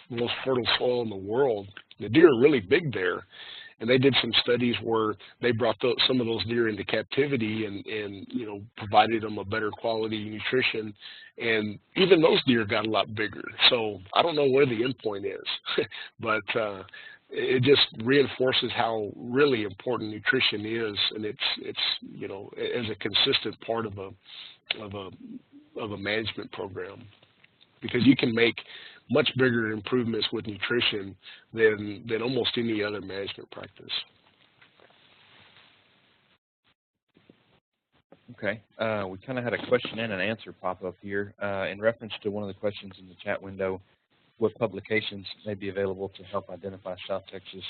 most fertile soil in the world. The deer are really big there. And they did some studies where they brought some of those deer into captivity and provided them a better quality nutrition, and even those deer got a lot bigger. So I don't know where the end point is, but it just reinforces how really important nutrition is, and it's as a consistent part of a management program, because you can make much bigger improvements with nutrition than almost any other management practice. Okay, we kind of had a question and an answer pop up here in reference to one of the questions in the chat window. What publications may be available to help identify South Texas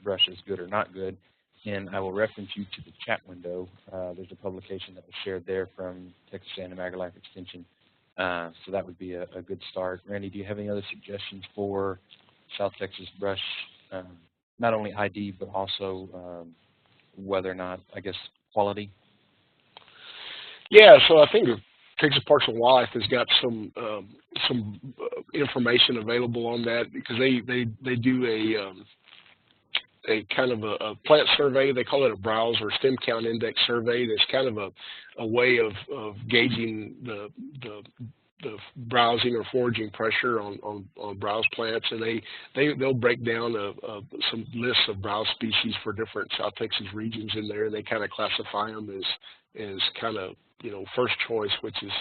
brush as good or not good? And I will reference you to the chat window. There's a publication that was shared there from Texas A&M AgriLife Extension. So that would be a good start. Randy, do you have any other suggestions for South Texas brush, not only ID, but also whether or not, I guess, quality? Yeah, so I think Texas Parks and Wildlife has got some information available on that, because they do a kind of a plant survey. They call it a browse or stem count index survey. That's kind of a way of gauging the browsing or foraging pressure on browse plants, and they'll break down some lists of browse species for different South Texas regions in there, and they kind of classify them as kind of first choice, which is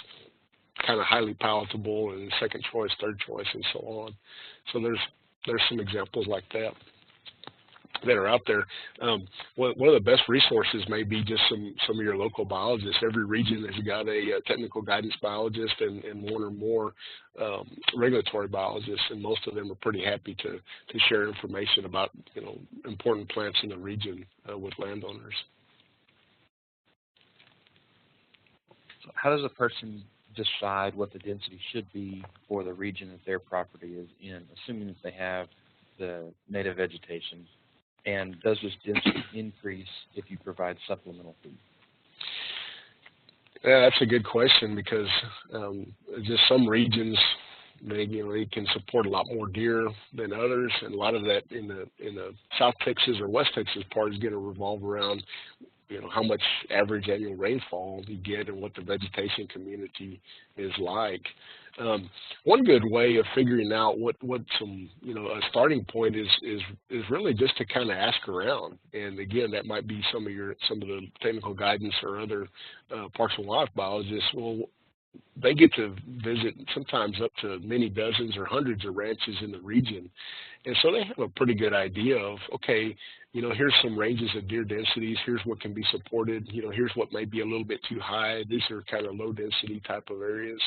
kind of highly palatable, and second choice, third choice, and so on. So there's some examples like that are out there. One of the best resources may be just some of your local biologists. Every region has got a technical guidance biologist and one or more regulatory biologists, and most of them are pretty happy to share information about important plants in the region with landowners. So how does a person decide what the density should be for the region that their property is in, assuming that they have the native vegetation? And does this density increase if you provide supplemental feed? Yeah, that's a good question, because just some regions, they can support a lot more deer than others, and a lot of that in the South Texas or West Texas part is going to revolve around how much average annual rainfall you get and what the vegetation community is like. One good way of figuring out what some a starting point is really just to kind of ask around. And again, that might be some of the technical guidance or other parks and wildlife biologists. Well, they get to visit sometimes up to many dozens or hundreds of ranches in the region. And so they have a pretty good idea of, okay, here's some ranges of deer densities, here's what can be supported, here's what may be a little bit too high, these are kind of low density type of areas.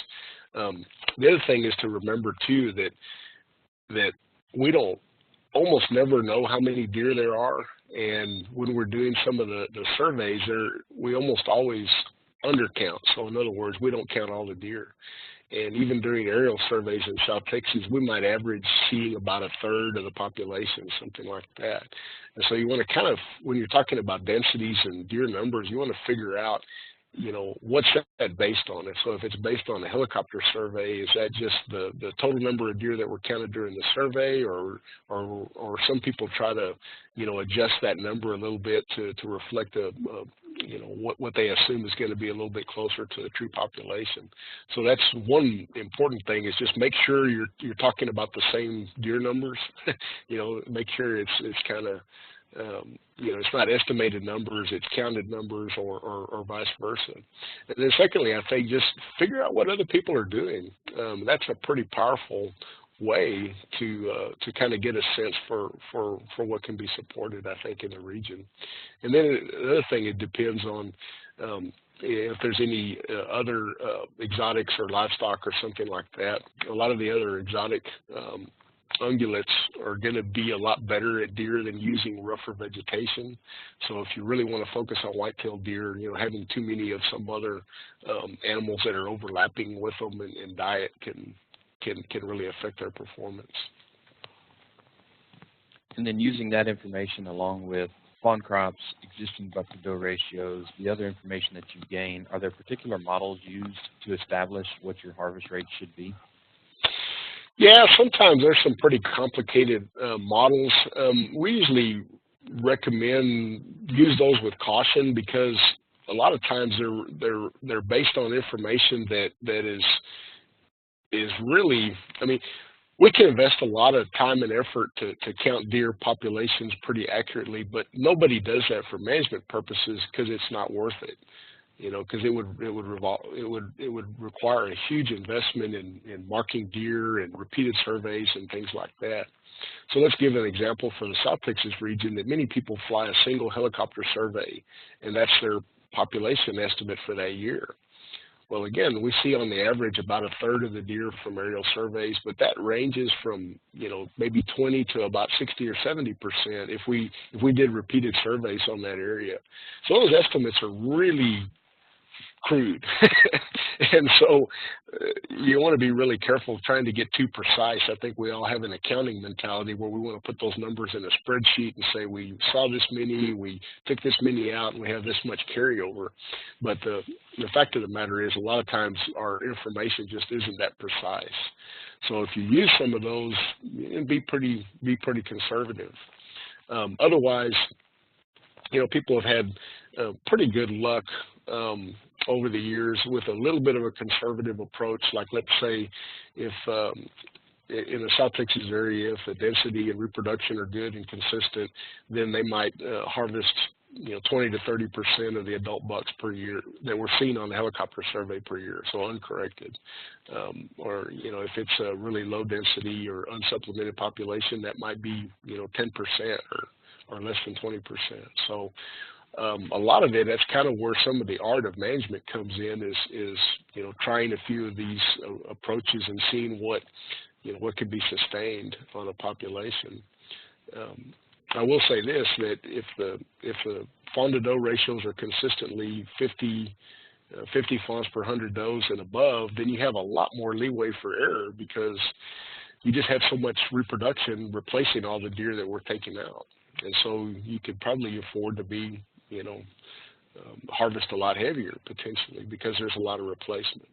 The other thing is to remember too that we don't almost never know how many deer there are, and when we're doing some of the surveys, we almost always undercount. So in other words, we don't count all the deer. And even during aerial surveys in South Texas, we might average seeing about a third of the population, something like that. And so you want to kind of, when you're talking about densities and deer numbers, you want to figure out, what's that based on? And so if it's based on a helicopter survey, is that just the total number of deer that were counted during the survey, or some people try to, adjust that number a little bit to reflect what they assume is going to be a little bit closer to the true population. So that's one important thing, is just make sure you're talking about the same deer numbers. Make sure it's kind of it's not estimated numbers, it's counted numbers, or vice versa. And then secondly, I think just figure out what other people are doing. That's a pretty powerful way to kind of get a sense for what can be supported, I think, in the region. And then the other thing, it depends on if there's any other exotics or livestock or something like that. A lot of the other exotic ungulates are going to be a lot better at deer than using rougher vegetation. So if you really want to focus on white-tailed deer, having too many of some other animals that are overlapping with them in diet can really affect their performance. And then using that information along with fawn crops, existing buck-to-doe ratios, the other information that you gain, are there particular models used to establish what your harvest rate should be? Yeah, sometimes there's some pretty complicated models. We usually recommend use those with caution, because a lot of times they're based on information that is really, we can invest a lot of time and effort to count deer populations pretty accurately, but nobody does that for management purposes because it's not worth it. Because it would require a huge investment in marking deer and repeated surveys and things like that. So let's give an example for the South Texas region, that many people fly a single helicopter survey, and that's their population estimate for that year. Well, again, we see on the average about a third of the deer from aerial surveys, but that ranges from maybe 20 to about 60 or 70% if we did repeated surveys on that area. So those estimates are really crude. And so you want to be really careful trying to get too precise. I think we all have an accounting mentality where we want to put those numbers in a spreadsheet and say we saw this many, we took this many out, and we have this much carryover. But the fact of the matter is, a lot of times our information just isn't that precise. So if you use some of those, be pretty conservative. Otherwise, people have had pretty good luck over the years with a little bit of a conservative approach. Like, let's say if in the South Texas area, if the density and reproduction are good and consistent, then they might harvest 20 to 30% of the adult bucks per year that we're seeing on the helicopter survey per year, so uncorrected. Or if it's a really low density or unsupplemented population, that might be 10% or less than 20%. So a lot of it, that's kind of where some of the art of management comes in, is trying a few of these approaches and seeing what can be sustained on a population. I will say this, that if the fawn to doe ratios are consistently 50 fawns per 100 does and above, then you have a lot more leeway for error, because you just have so much reproduction replacing all the deer that we're taking out. And so you could probably afford to be harvest a lot heavier potentially, because there's a lot of replacements.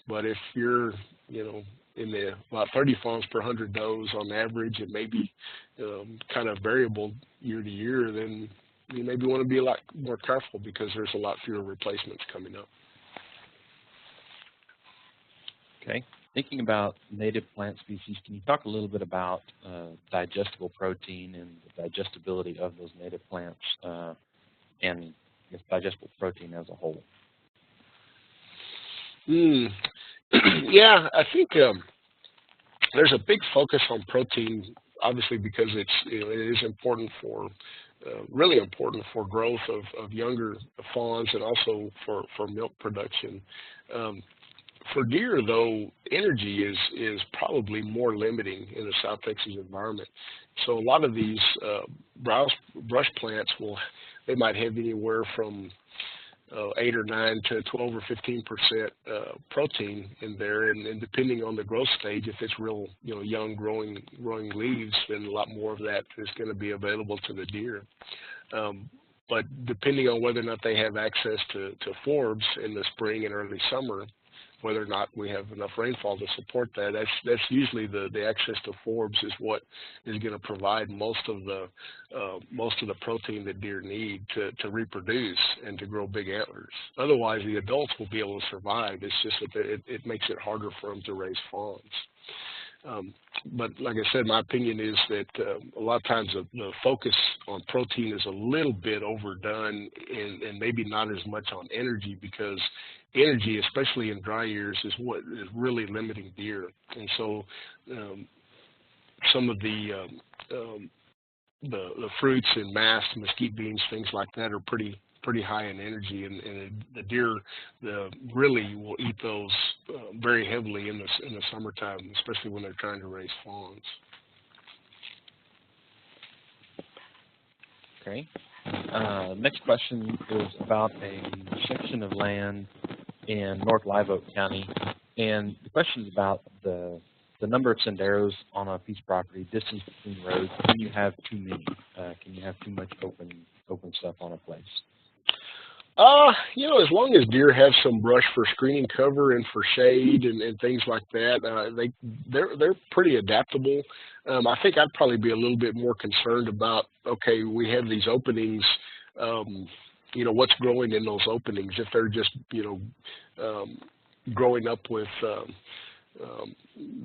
But if you're in the about 30 fawns per 100 does on average, and maybe kind of variable year to year, then you maybe want to be a lot more careful because there's a lot fewer replacements coming up. Okay. Thinking about native plant species, can you talk a little bit about digestible protein and the digestibility of those native plants and digestible protein as a whole? Yeah, I think there's a big focus on protein, obviously, because it is important for really important for growth of younger fawns and also for milk production. For deer, though, energy is probably more limiting in the South Texas environment. So a lot of these brush plants they might have anywhere from 8 or 9 to 12 or 15% protein in there, and depending on the growth stage, if it's real young growing leaves, then a lot more of that is going to be available to the deer. But depending on whether or not they have access to forbs in the spring and early summer, whether or not we have enough rainfall to support that, that's usually the access to forbs is what is going to provide most of the protein that deer need to reproduce and to grow big antlers. Otherwise, the adults will be able to survive. It's just that it makes it harder for them to raise fawns. But like I said, my opinion is that a lot of times the focus on protein is a little bit overdone and maybe not as much on energy, because energy, especially in dry years, is what is really limiting deer. And so some of the fruits and mast, mesquite beans, things like that are pretty high in energy, and the deer really will eat those very heavily in the summertime, especially when they're trying to raise fawns. Okay. Next question is about a section of land in North Live Oak County, and the question is about the number of senderos on a piece of property, distance between roads. Can you have too many? Can you have too much open stuff on a place? As long as deer have some brush for screening cover and for shade and things like that, they're pretty adaptable. I think I'd probably be a little bit more concerned about, okay, we have these openings, what's growing in those openings. If they're just, growing up with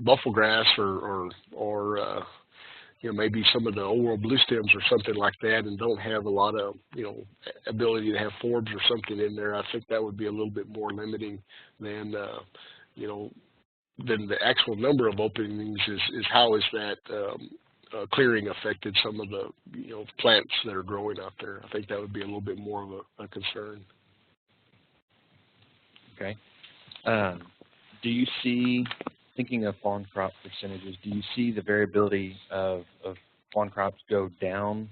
buffalo grass or maybe some of the old world blue stems or something like that, and don't have a lot of, ability to have forbs or something in there, I think that would be a little bit more limiting than the actual number of openings is how is that clearing affected some of the, plants that are growing out there. I think that would be a little bit more of a concern. Okay. Do you see, thinking of fawn crop percentages, do you see the variability of fawn crops go down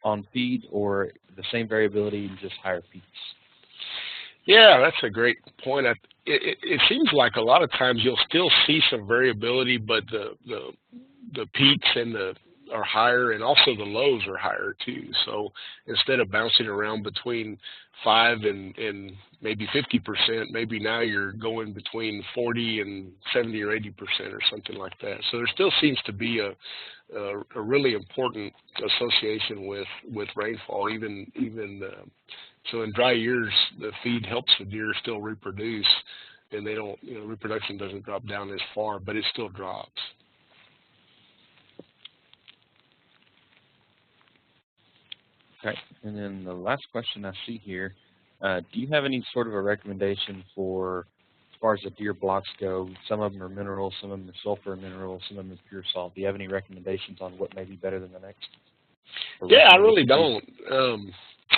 on feed, or the same variability in just higher peaks? Yeah, that's a great point. It seems like a lot of times you'll still see some variability, but the peaks are higher, and also the lows are higher too. So instead of bouncing around between 5 and maybe 50%, maybe now you're going between 40 and 70 or 80% or something like that. So there still seems to be a really important association with rainfall. So in dry years, the feed helps the deer still reproduce, and they don't, reproduction doesn't drop down as far, but it still drops. Okay, and then the last question I see here, do you have any sort of a recommendation for, as far as the deer blocks go? Some of them are mineral, some of them are sulfur mineral, some of them are pure salt. Do you have any recommendations on what may be better than the next? Yeah, I really don't.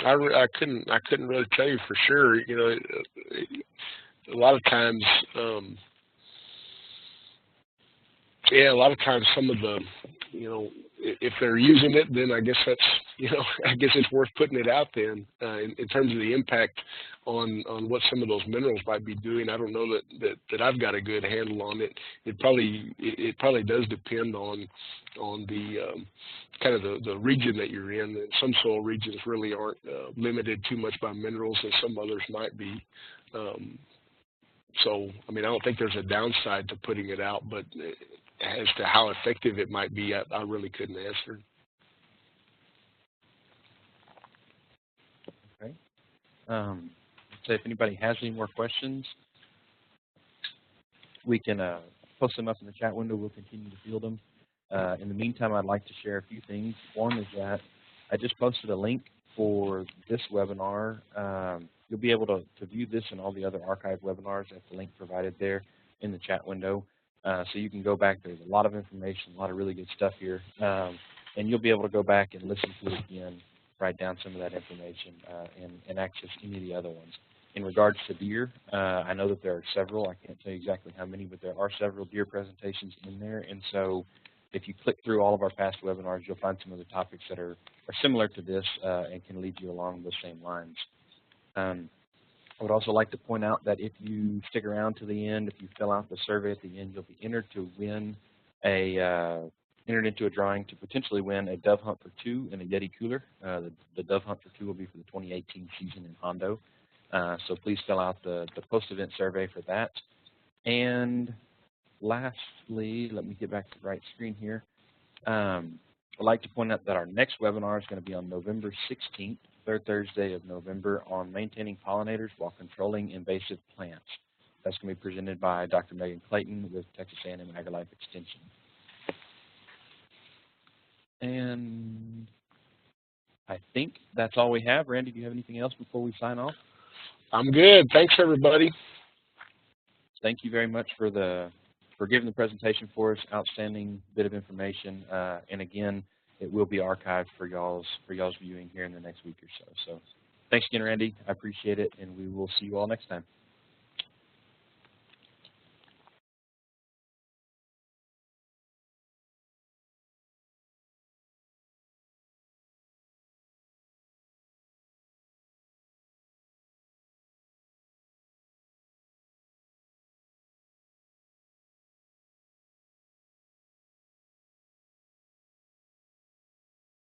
I couldn't really tell you for sure. A lot of times, some of the, if they're using it, then I guess that's, I guess it's worth putting it out then. In terms of the impact on what some of those minerals might be doing, I don't know that I've got a good handle on it. It probably does depend on the kind of the region that you're in. And some soil regions really aren't limited too much by minerals, and some others might be. So, I don't think there's a downside to putting it out, but as to how effective it might be, I really couldn't answer. So if anybody has any more questions, we can post them up in the chat window. We'll continue to field them. In the meantime, I'd like to share a few things. One is that I just posted a link for this webinar. You'll be able to view this and all the other archived webinars at the link provided there in the chat window. So you can go back. There's a lot of information, a lot of really good stuff here. And you'll be able to go back and listen to it again, write down some of that information, and access any of the other ones. In regards to deer, I know that there are several. I can't tell you exactly how many, but there are several deer presentations in there. And so if you click through all of our past webinars, you'll find some of the topics that are similar to this and can lead you along those same lines. I would also like to point out that if you stick around to the end, if you fill out the survey at the end, you'll be entered to win entered into a drawing to potentially win a Dove Hunt for 2 and a Yeti cooler. The Dove Hunt for 2 will be for the 2018 season in Hondo. So please fill out the post-event survey for that. And lastly, let me get back to the right screen here. I'd like to point out that our next webinar is going to be on November 16th, third Thursday of November, on maintaining pollinators while controlling invasive plants. That's going to be presented by Dr. Megan Clayton with Texas A&M AgriLife Extension. And I think that's all we have. Randy, do you have anything else before we sign off? I'm good. Thanks, everybody. Thank you very much for giving the presentation for us. Outstanding bit of information. And again, it will be archived for y'all's viewing here in the next week or so. So thanks again, Randy. I appreciate it, and we will see you all next time.